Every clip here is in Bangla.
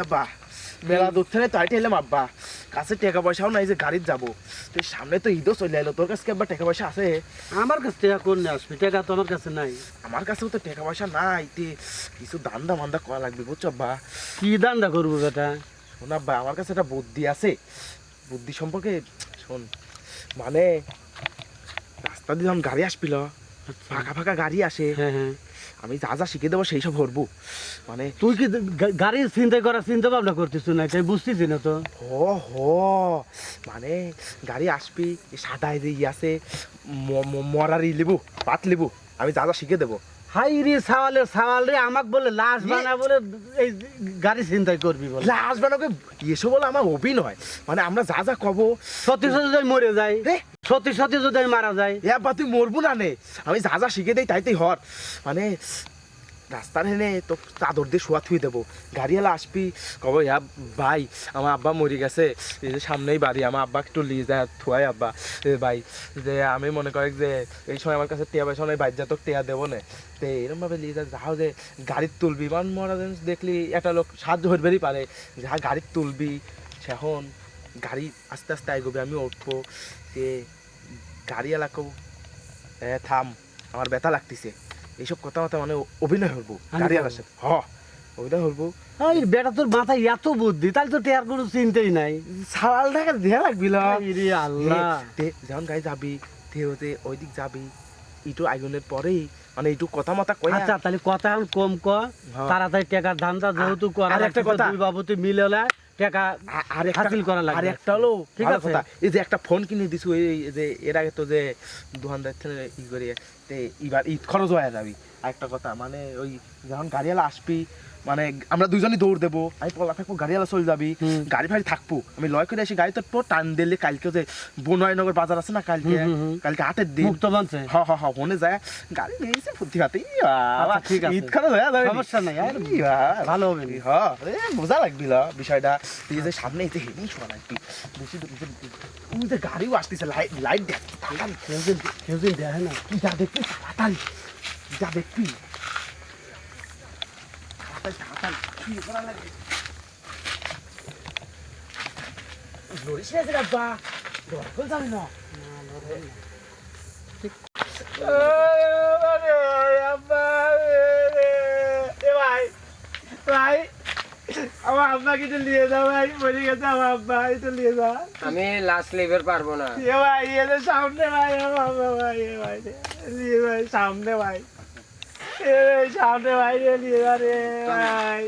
আব্বা মেলা দূর থেকে তো আইতে এলাম আব্বা, কাছে টাকা পয়সাও নাই যে গাড়ির যাবো। তো সামনে তো ঈদও চলে এলো, তোর কাছে কি আব্বা টাকা পয়সা আছে? আমার কাছে টাকা কোন আসবে, টাকা তো আমার কাছে নাই। আমার কাছেও তো টাকা পয়সা নাই, কিছু দান্দা মান্দা করা লাগবে বুঝছো আব্বা। কি দান্দা করবো বেটা? শোন আব্বা, আমার কাছে একটা বুদ্ধি আছে। বুদ্ধি সম্পর্কে শোন, মানে রাস্তা দিয়ে যখন গাড়ি আসছিল, ফাঁকা ফাঁকা গাড়ি আসে, হ্যাঁ হ্যাঁ, আমি যা যা শিখে দেবো সেই সব ভরবো। মানে তুই কি গাড়ির চিন্তা করার চিন্তা ভাবনা করতেছ না? তাই বুঝতেছি না তো। মানে গাড়ি আসবি, সাদায় যে আছে মরারি লিবু, পাত লিবু, আমি যা যা শিখে দেবো। হাই রে সাওয়াল রে, আমাকে বলে লাশ বানা বলে এই গাড়ি চিন্তাই করবি বলে। লাশ বানাকে এসব বলে আমার অভিনয়, মানে আমরা যা যা কব। সত্যি সত্যি যদি মরে যায়, সত্যি সত্যি যদি মারা যায়, বা তুই মরবো না নে, আমি যা যা শিখে দেই তাইতেই হর। মানে রাস্তার হেনে তো চাদর দিয়ে শোয়া থুই দেবো, গাড়িওয়ালা আসবি, কব হ্যাঁ ভাই আমার আব্বা মরে গেছে, এই যে সামনেই বাড়ি, আমার আব্বা একটু লিয়ে যায় থুয়াই আব্বা ভাই, যে আমি মনে করি যে এই সময় আমার কাছে টিয়া পয়সা নেই, বাইর যা তো টিয়া দেবো না, তো এরকমভাবে লিয়ে যায় যাও যে গাড়ির তুলবি। মান মরা দেখলি একটা লোক সাহায্য হইবেরই পারে, যা গাড়ির তুলবি, সেখন গাড়ি আস্তে আস্তে এগোবে, আমি উঠবো, যে গাড়িওয়ালাকেও থাম আমার ব্যথা লাগতেছে, এইসব কথা মতো মানে অভিনয় করবো গাড়িওয়ালার সাথে। অভিনয় করবো। বেটা তোর মাথায় এত বুদ্ধি, তাহলে তো টেয়ার কোনো চিন্তাই নাই। সাল টাকা দেয়া লাগবি আল্লাহ, যখন গাড়ি যাবি ওতে ওই দিক যাবি, একটু আগুনের পরেই মানে একটু কথা মতা কই। আচ্ছা তাহলে কথা এখন কম ক, তাড়াতাড়ি টাকার ধান্দা যেহেতু করার একটা কথা, দুই বাবুতে মিলে টাকা হাসিল করা লাগবে। আর একটা হলো ঠিক আছে, এই যে একটা ফোন কিনে দিছু, এই যে এর আগে তো যে দোকানদার থেকে ই করি, এবার ঈদ খরচ হয়ে যাবি। আর একটা কথা, মানে ওই যখন গাড়িওয়ালা আসবি, মানে আমরা দুজনই দৌড় দেবো, আমি পলা থাকবো, গাড়িওয়ালা চলে যাবি, গাড়ি ফাড়ি থাকবো, আমি লয় করে এসে গাড়ি তো টান দিলে, কালকে যে বনয়নগর বাজার আছে না, কালকে হাটের দিন মনে যায় গাড়ি নিয়েছে ফুর্তি হাতে, ঈদ খরচ হয়ে যাবে, সমস্যা নাই, ভালো হবে, বোঝা লাগবি বিষয়টা। তুই যে সামনে এই যে হেঁটেই শোনা লাগবি, বেশি তুমি যে গাড়িও আসতেছে, লাইট দেখ, কেউ দেখে না, তুই যা দেখবি তাড়াতাড়ি, যা দেখবি লড়িস না আব্বা, দরকার যাবি না। ভাই আমার আব্বা কিছু নিয়ে যাও, ভাই মরে গেছে আমার আব্বা, একটু নিয়ে যা। আমি লাস্ট লিভার পারবো না ভাই, এদের সামনে ভাই, আমার আব্বা ভাই, ভাই নিয়ে ভাই সামনে ভাই, সামনে ভাই নিয়ে যা রে ভাই,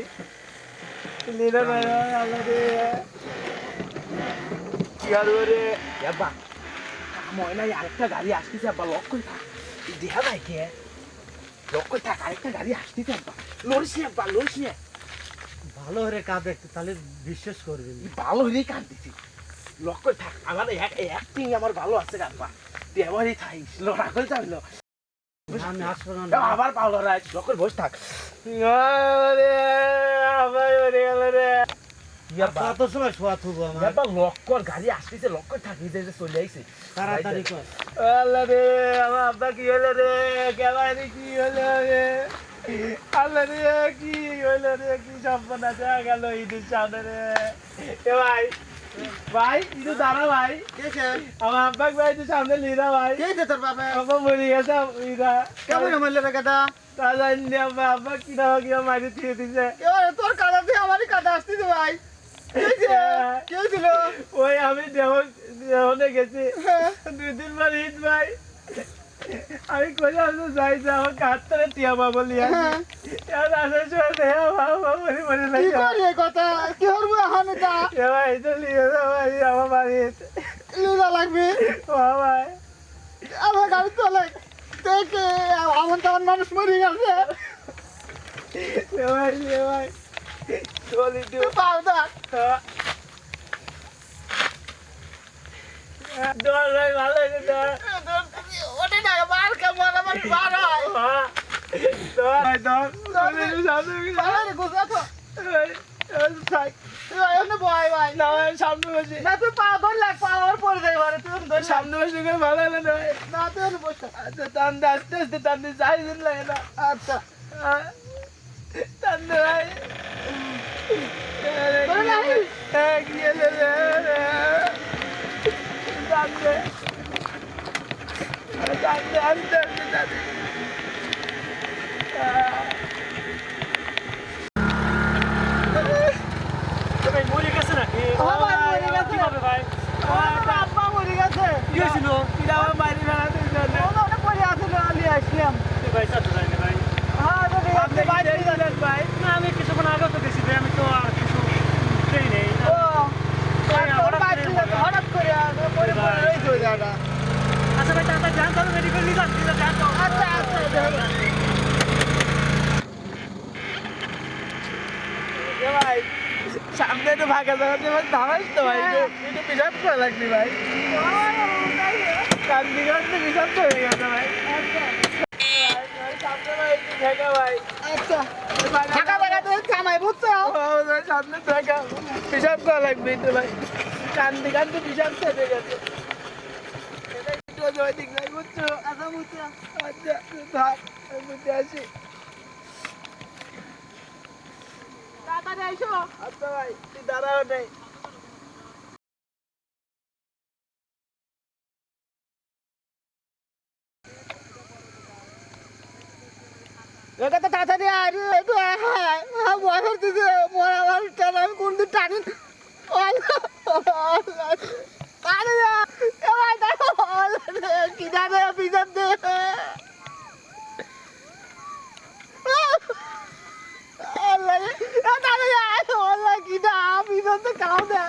নিয়ে যা ভাই, আল্লাহ রে কি আর রে আব্বা, ময়নাই আরেকটা গাড়ি আসতেছে আব্বা, লক্ষ্য থাক, দেখা ভাই কে লক্ষ্য থাক, আরেকটা গাড়ি আসতেছে আব্বা, লড়িস না আব্বা, লড়িস না। ভালো হয়ে কাঁদ একটু, তাহলে বিশ্বাস করবি। ভালো হলেই কাঁদতেছি, লক্ষ্য থাক, আমার অ্যাক্টিং আমার ভালো আছে আব্বা, দেওয়ারই থাইস, লড়া করে যাবি আমি আসবো না, আবার পাওয়া রাখ, লক্ষ্য বসে থাক। কত সময় শোয়া থুবো আমার, লক্ষ্যর গাড়ি আসতেছে, লক্ষ্য থাকি যে চলে আইছে, তাড়াতাড়ি কর। আল্লাহ রে আমার আব্বা কি হলো রে, কেবারে কি হলো রে, আল্লাহ রে কি হলো রে, কি সম্পন্ন দেখা গেল ঈদের সামনে রে। এ ভাই ভাই একটু দাঁড়া ভাই, আমার আব্বা ভাই একটু সামনে লিরা ভাই, তোর বাবা আব্বা মরে গেছে, ইরা কেমন মারলে রে কাটা? তা জানি আব্বা, আব্বা কিনা কিনা মারি দিয়ে দিছে। তোর কাটা দিয়ে আমারই কাটা আসতেছে ভাই, কেউ ছিল? ওই আমি দেহনে গেছি 2 দিন পর ঈদ ভাই, আমি কই যাই আমার কাছ থেকে টিয়া বাবা লিয়া, আসার সময় দেয়া বাবা মরে মরে লাগে কথা কি করবো এখন? ভাই তো লিয়ে যাও ভাই আমার বাড়িতে, লিজা লাগবে ভাই আমার গাড়ি চলে দেখে আমার তেমন মানুষ মরে গেছে ভাই, ভাই চলি পাও দেখ দর ভাই, ভালো হয়েছে দর, ওটা না মার কেমন আমার বার হয় দর ভাই দর, সামনে ভালো রে গোসা তো থাক ভাই না ভাই সামনে বসে না তুই পা ধর লাগ পা আর পড়ে যাই বারে তুই ধর সামনে বসে করে ভালো হলো না ভাই না তুই বস আচ্ছা টানতে আস্তে আস্তে টানতে যাই দিন লাগে না আচ্ছা টানতে ভাই ধরে নাই গিয়ে টানতে টানতে আস্তে আস্তে টানতে ভাই মরে গেছে নাকি ভাই মরে গেছে কিভাবে ভাই আব্বা মরে গেছে কি হয়েছিল কিরা আমার বাড়ি ভাড়া দিয়েছে ওটা পড়ে আছে না আমি আসলাম ভাই সাথে যাই না ভাই হ্যাঁ আপনি বাইরে গেলেন ভাই না আমি কিছুক্ষণ আগে তো গেছি ভাই আমি তো আর কিছু ট্রেন নেই ও হঠাৎ করে পরে রয়েছে ওই জায়গা আচ্ছা ভাই তাড়াতাড়ি যান তাহলে মেডিকেল নিয়ে যান যান তো আচ্ছা আচ্ছা ভাই সামনে একটু ফাঁকা জায়গাতে ধামাস তো ভাই একটু পিসাব করা লাগনি ভাই কান্দি কান্দি পিসাব তো হয়ে গেছে ভাই সামনে ভাই একটু ঠেকা ভাই আচ্ছা ফাঁকা জায়গাতে থামাই বুঝছো সামনে ঠেকা পিসাব করা লাগবে একটু ভাই কান্দি কান্দি পিসাব ছেড়ে গেছে একটু জয় দিক নাই বুঝছো আচ্ছা বুঝছো আচ্ছা থাক আমি বুঝতে আসি তাড়াতাড়ি আইসো আচ্ছা ভাই তুই দাঁড়াও নেই এটাতে তাড়াতাড়ি আরে একটু বয়স দিছে মোর আমার টান আমি কোন দিন টানি আরে এ ভাই দেখো কি জানে পিছন দে আল্লাহ এ তাড়াতাড়ি আয় আল্লাহ কি না পিছন তো কাও দে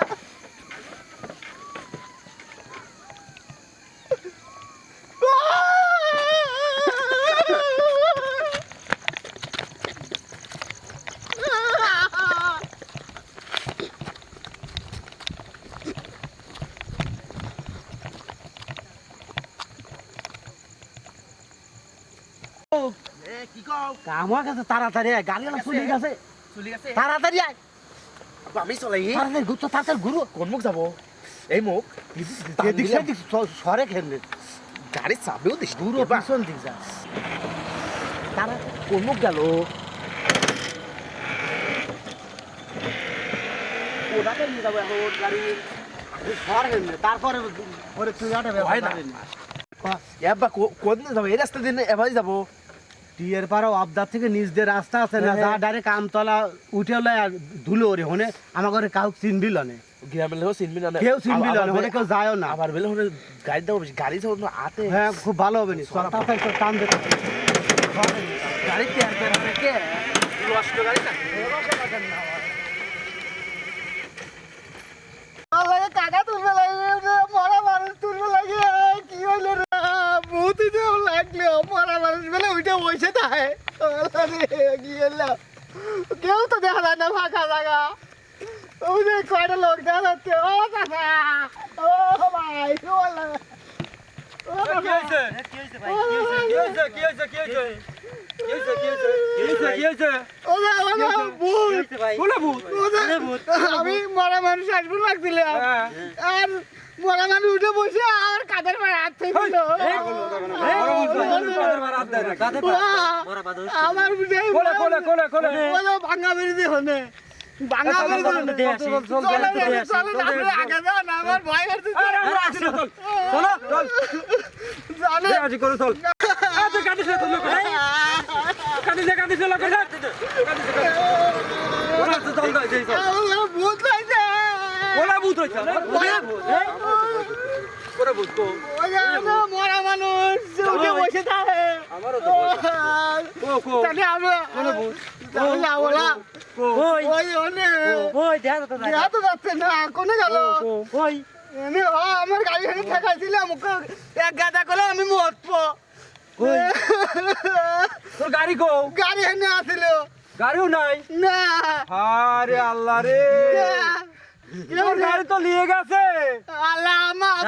আমার কাছে তাড়াতাড়ি আয় গাড়ি চলে গেছে চলে গেছে তাড়াতাড়ি আয় আমি চলাই তাড়াতাড়ি ঘুরতো তাড়াতাড়ি ঘুরো কোন মুখ যাবো এই মুখ এদিক সেদিক সরে খেললে গাড়ির চাবেও দিস ঘুরো পিছন দিক যা তারা কোন মুখ গেল ওটাকে নিয়ে যাবো এখন ওর গাড়ি সর খেললে তারপরে পরে তুই আটা হয় না। এবার কোন দিন যাবো এই রাস্তা দিন এবারই যাবো টিয়ের পাড়া আবদার থেকে নিচ দিয়ে রাস্তা আছে না হ্যাঁ। যা ডাইরেক্ট আমতলা উঠে হলে আর ধুলো ওরে হনে আমার ঘরে কাউ চিনবিল না গ্রামের লোক চিনবি না কেউ চিনবিল না হনে কেউ যায়ও না আবার বেলে হলে গাড়ি দেবো গাড়ি যাবো না আতে হ্যাঁ খুব ভালো হবে নি তাড়াতাড়ি টান দে গাড়ি তেয়ার করে কে নষ্ট গাড়ি না আল্লাহ টাকা তুলবে লাগে মরা মানুষ তুলবে লাগে কি হইলো রে বহুতই তো লাগলো মরা মানুষ বলে ওইটা বসে থাকে কি হলো কেউ তো দেখা যায় না ফাঁকা জায়গা ওই যে কয়টা লোক দেখা যাচ্ছে ও কাকা ও ভাই কি বললো আমি মরা মানুষ আসবো লাগছিলাম আর মরা মানুষ উঠে বসে আর কাদের পর হাত থেকে আমার ভাঙ্গা বেরিয়ে হনে ভাঙ্গা বেরিয়ে আগে যাও না আমার ভয় ভূত লাগছে মরা মানুষ উঠে বসে থাকে তাহলে আমরা তো যাচ্ছে না কোনে গেল আমার গাড়ি খানি ঠেকাইছিলাম এক গাদা করে আমি মরবো তোর গাড়ি কো গাড়ি এনে আসিল গাড়িও নাই না আরে আল্লাহ রে তোর গাড়ি তো নিয়ে গেছে আল্লাহ আমার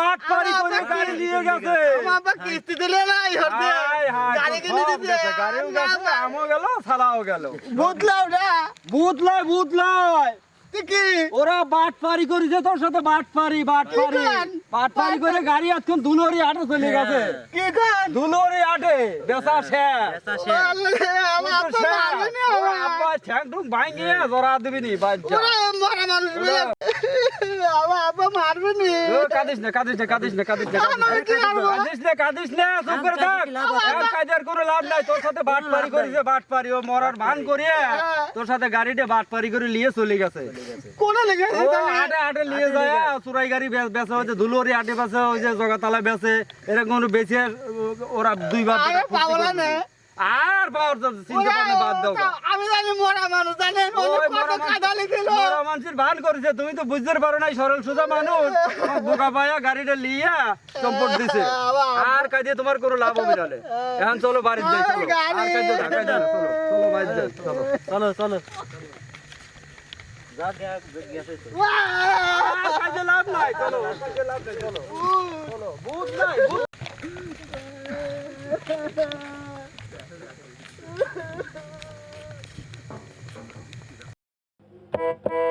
বাট পারি করে গাড়ি নিয়ে গেছে আমার কিস্তি দিলে নাই হচ্ছে হায় হায় গাড়ি কিনে দিতে গাড়িও গেছে আমও গেল সালাও গেল বুঝলাম না ভূত লয় কি ওরা বাটপারি করেছে তোর সাথে বাটপারি গান? বাটপারি করে গাড়ি আজকে দুলোরি হাটে চলে গেছে কি গান দুলোরি হাটে বেচা শেষ আল্লাহ রে, আমার আব্বা মারবে না ওরা আমার। আব্বা ঠ্যাং টুং ভাঙিয়ে জরা দিবি নি বাচ্চা ওরা মরা মানুষ বলে আমার আব্বা মারবে না কাঁদিস না কাঁদিস না কাঁদিস না কাঁদিস না আমাকে কি আর বল? কাঁদিস না চুপ করে থাক আর কাজের কোনো লাভ নাই তোর সাথে বাটপারি করেছে বাটপারি ও মরার ভান করিয়ে তোর সাথে গাড়িতে বাটপারি করে নিয়ে চলে গেছে কোনে লেগেছে ও হাটে হাটে নিয়ে যায় চুরাই গাড়ি বেচে হচ্ছে ধুলোরি হাটে বেচে ওই যে জগাতলা বেচে এরকম বেচে ওরা দুইবার আরে পাগলা না আর পাওয়ার চিন্তা ভাবনা বাদ দাও গা। আমি জানি মরা মানুষ জানেন ওই অনেক মরা কত কাদালি দিল মরা মানুষের ভান করেছে তুমি তো বুঝতে পারো নাই সরল সোজা মানুষ আমার বোকা পায়া গাড়িটা লিয়া চম্পট দিছে আর কাজে তোমার কোনো লাভ হবে না এখন চলো বাড়িতে যাই চলো আর কাজে ঢাকায় যাই চলো চলো বাড়িতে যাই চলো চলো চলো আর কাজে লাভ নাই চলো আর কাজে লাভ নাই চলো চলো বুঝ নাই বুঝ Thank you.